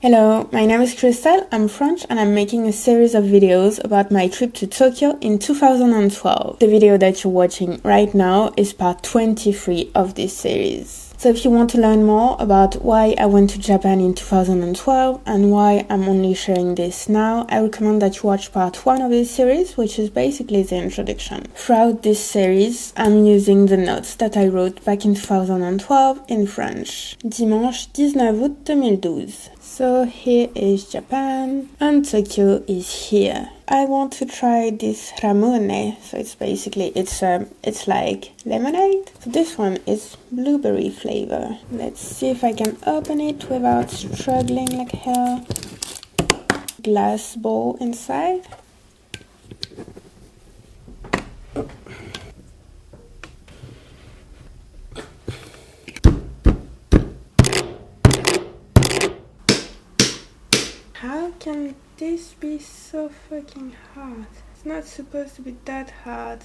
Hello, my name is Christelle, I'm French and I'm making a series of videos about my trip to Tokyo in 2012. The video that you're watching right now is part 23 of this series. So if you want to learn more about why I went to Japan in 2012 and why I'm only sharing this now, I recommend that you watch part 1 of this series, which is basically the introduction. Throughout this series, I'm using the notes that I wrote back in 2012 in French. Dimanche 19 août 2012. So here is Japan and Tokyo is here. I want to try this ramune, so it's like lemonade. So this one is blueberry flavor. Let's see if I can open it without struggling like hell. Glass bowl inside. How can this be so fucking hot? It's not supposed to be that hot.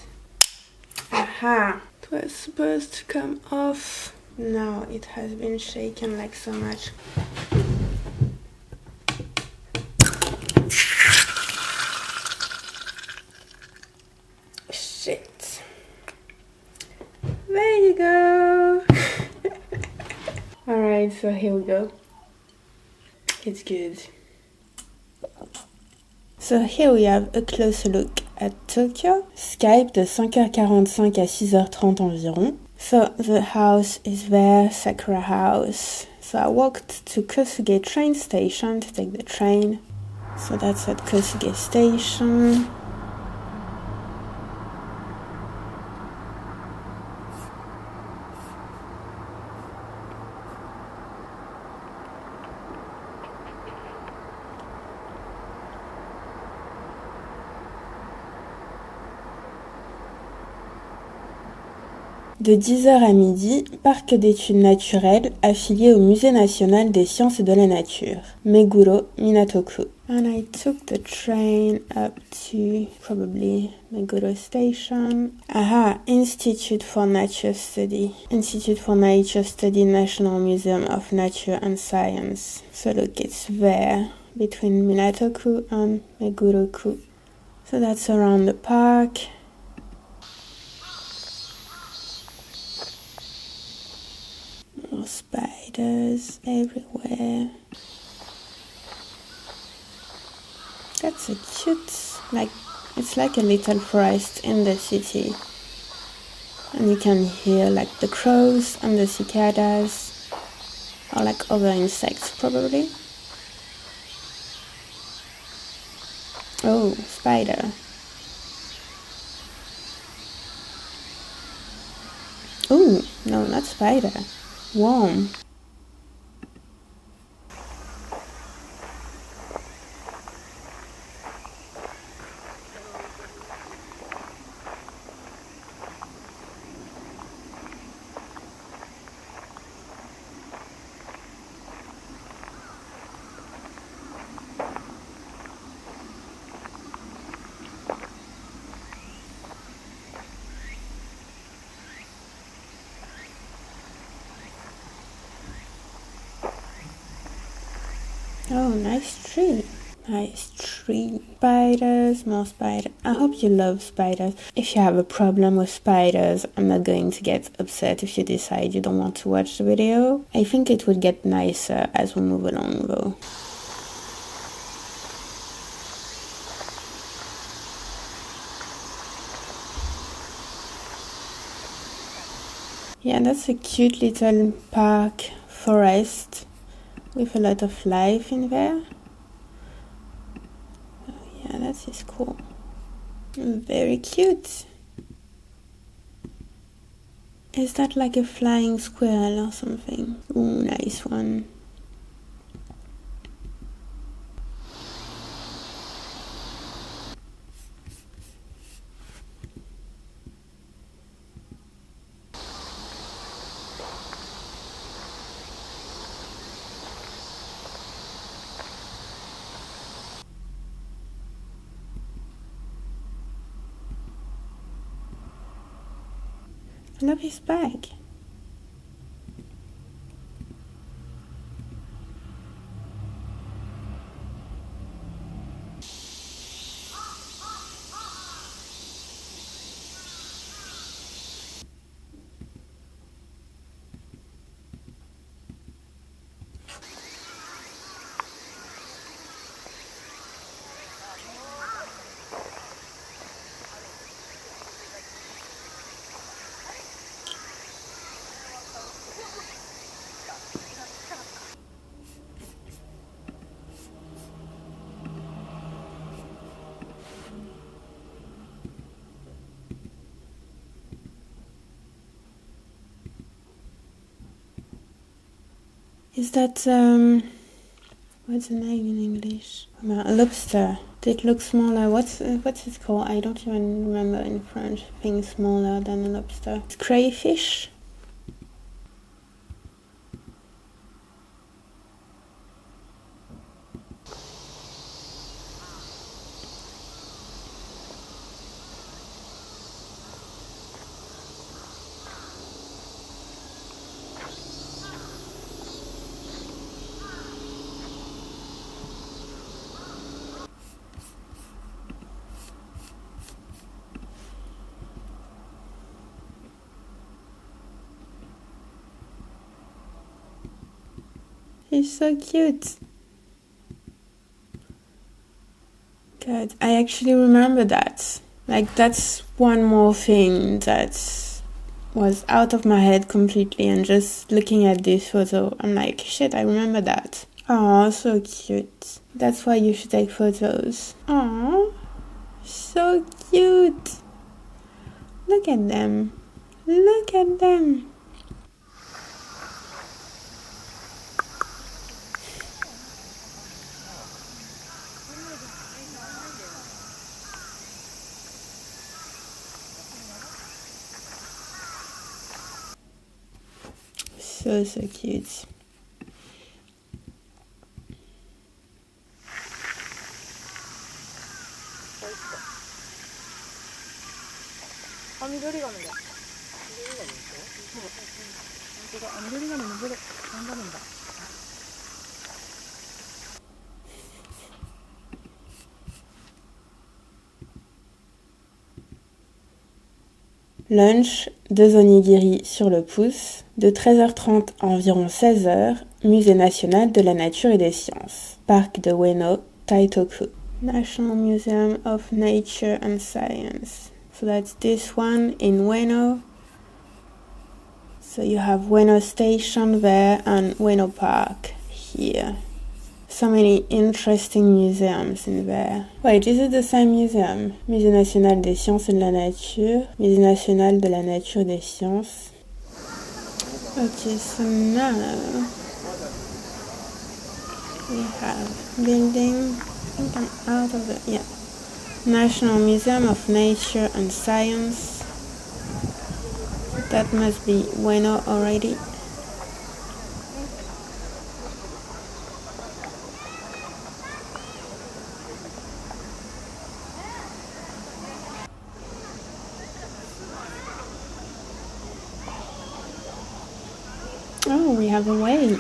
Aha! It was supposed to come off. Now it has been shaken like so much. Shit. There you go. Alright, so here we go. It's good. So here we have a closer look at Tokyo. Skype de 5h45 à 6h30 environ. So the house is there, Sakura House. So I walked to Kosuge train station to take the train. So that's at Kosuge station. De 10h à midi, parc d'études naturelles affilié au Musée national des sciences et de la nature, Meguro, Minatoku. And I took the train up to probably Meguro station. Aha, Institute for Nature Study. Institute for Nature Study, National Museum of Nature and Science. So look, it's there, between Minatoku and Meguro-ku. So that's around the park. More spiders everywhere. That's so cute. It's like a little forest in the city. And you can hear like the crows and the cicadas. Or like other insects probably. Oh, spider. Oh, no, not spider. Worm. Oh, nice tree. Nice tree. Spiders, more spiders. I hope you love spiders. If you have a problem with spiders, I'm not going to get upset if you decide you don't want to watch the video. I think it would get nicer as we move along though. Yeah, that's a cute little park, forest, with a lot of life in there. Oh, yeah, that is cool. Very cute. Is that like a flying squirrel or something? Ooh, nice one. I love his bag. Is that, what's the name in English? A lobster. It looks smaller. What's it called? I don't even remember in French. Things smaller than a lobster. It's crayfish. He's so cute. God, I actually remember that. Like, that's one more thing that was out of my head completely, and just looking at this photo, I'm like, shit, I remember that. Oh, so cute. That's why you should take photos. Oh, so cute. Look at them. Look at them. So cute. Lunch, 2 onigiri sur le pouce, de 13h30 à environ 16h, Musée national de la nature et des sciences, Parc de Ueno, Taitoku. National Museum of Nature and Science. So that's this one in Ueno. So you have Ueno Station there and Ueno Park here. So many interesting museums in there. Wait, is it the same museum? Musée national des sciences et de la nature. Musée national de la nature et des sciences. Okay, so now we have building. I think I'm out of the, yeah. National Museum of Nature and Science. That must be Ueno already. Oh, we have a way.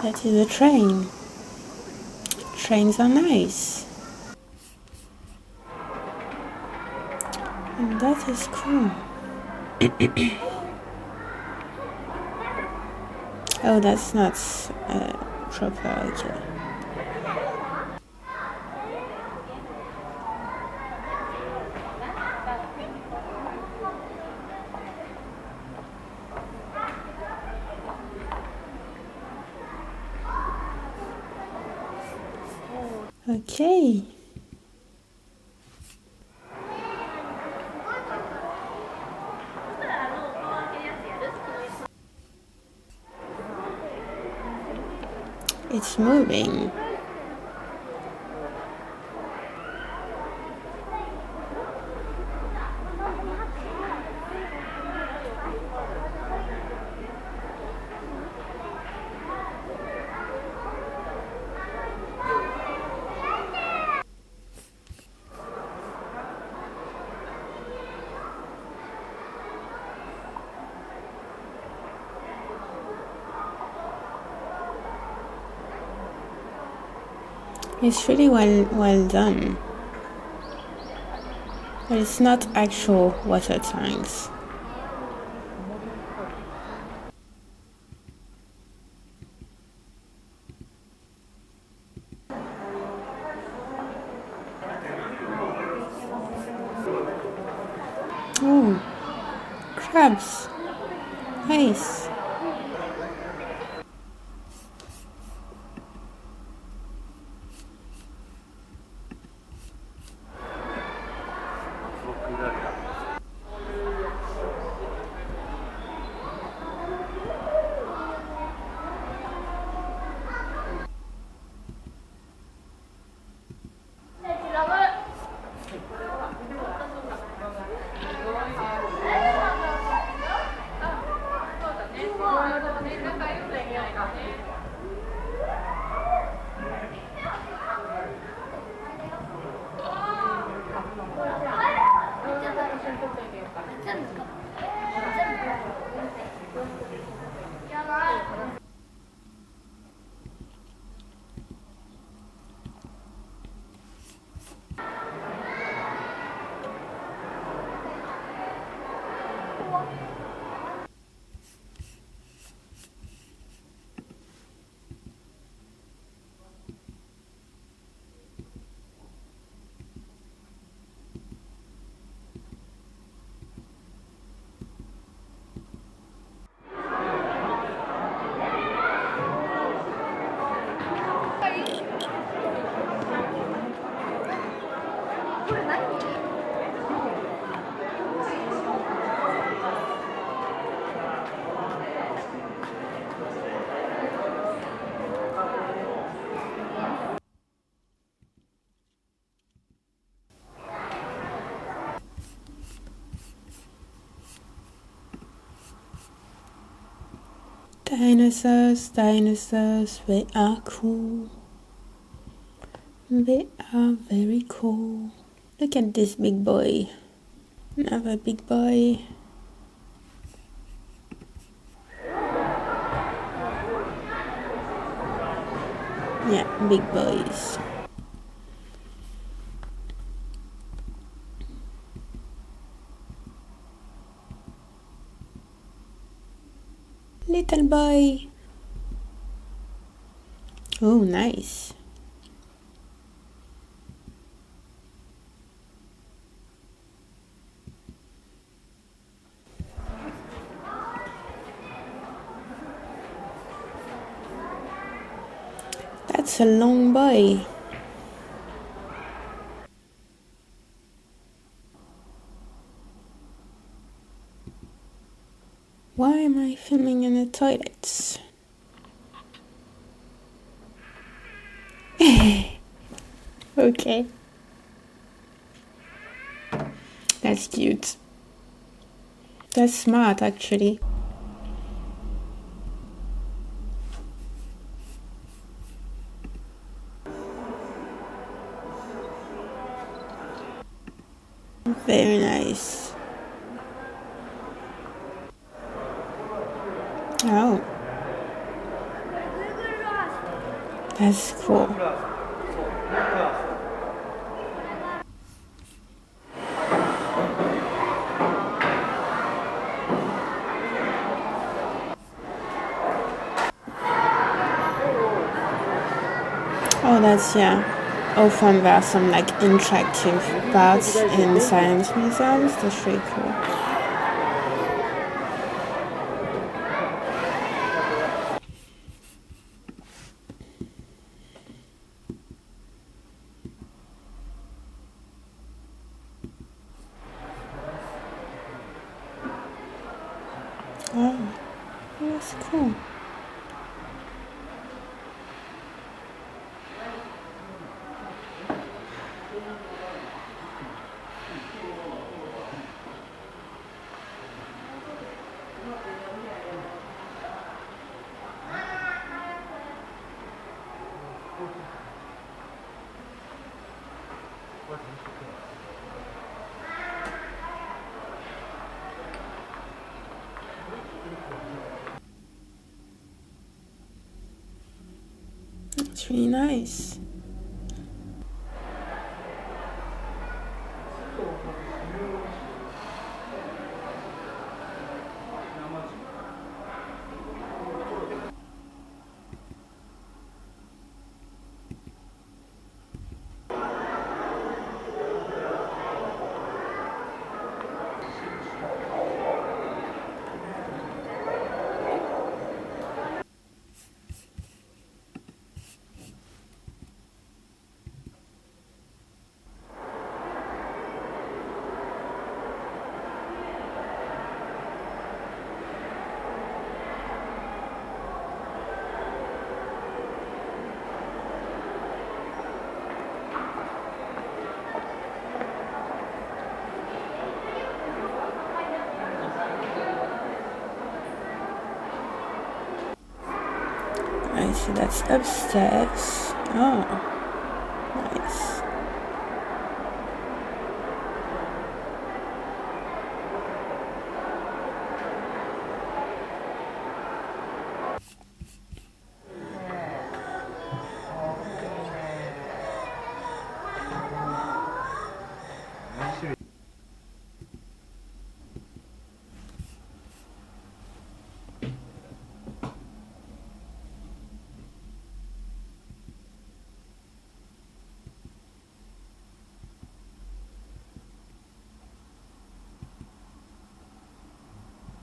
That is a train. Trains are nice. And that is cool. Oh, that's not proper, okay. Okay. It's moving. It's really well done. But it's not actual water tanks. Oh, crabs. Nice. Dinosaurs, dinosaurs, they are cool. They are very cool. Look at this big boy. Another big boy. Yeah, big boys. Little boy. Oh, nice. That's a long boy. Why am I filming in the toilets? Okay. That's cute. That's smart, actually. Very nice. Oh. That's cool. Oh, that's, yeah. Often there are some like interactive parts in science museums. That's really cool. Oh, that's cool. It's really nice. I see that's upstairs. Oh, nice.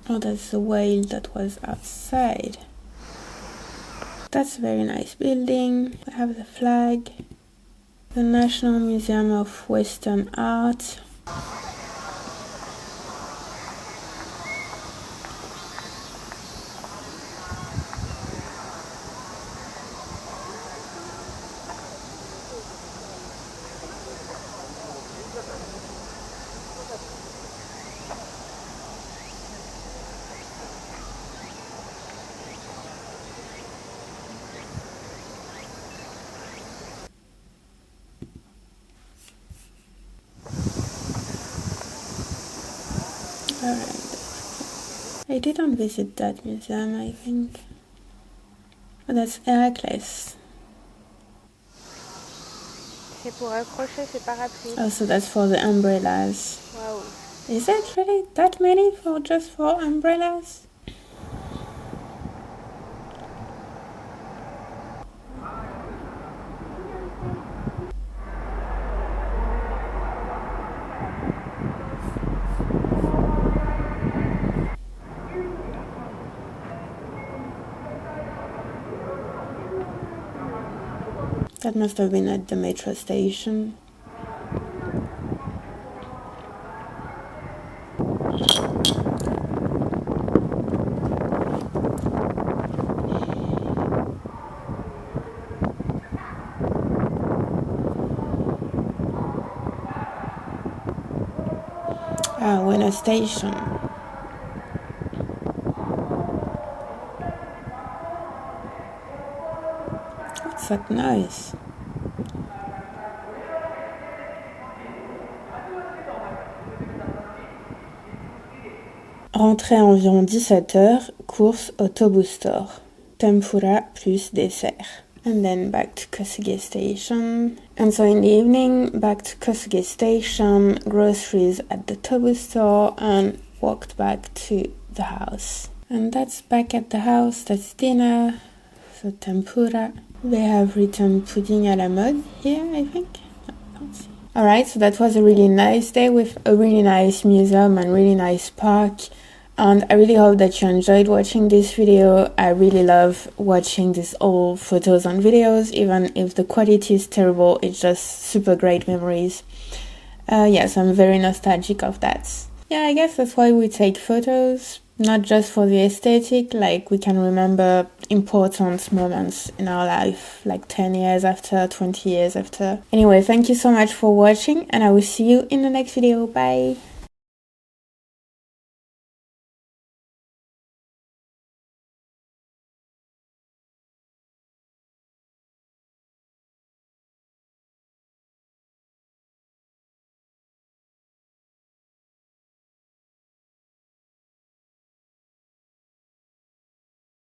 Oh, that's the whale that was outside. That's a very nice building. We have the flag. The National Museum of Western Art. Alright. I didn't visit that museum, I think. Oh, that's Heracles. C'est pour accrocher ses parapluies. Oh, so that's for the umbrellas. Wow. Is it really that many for just for umbrellas? That must have been at the metro station. Ah, Winner Station. What's that noise? Rentrée à environ 17h, course au Tobu Store. Tempura plus dessert. And then back to Kosuge Station. And so in the evening, back to Kosuge Station, groceries at the Tobu Store, and walked back to the house. And that's back at the house, that's dinner. So tempura. They have written pudding à la mode here, I think. I don't see. Alright, so that was a really nice day with a really nice museum and really nice park. And I really hope that you enjoyed watching this video. I really love watching these old photos and videos, even if the quality is terrible, it's just super great memories. Yes, I'm very nostalgic of that. Yeah, I guess that's why we take photos, not just for the aesthetic, like we can remember important moments in our life, like 10 years after, 20 years after. Anyway, thank you so much for watching, and I will see you in the next video. Bye!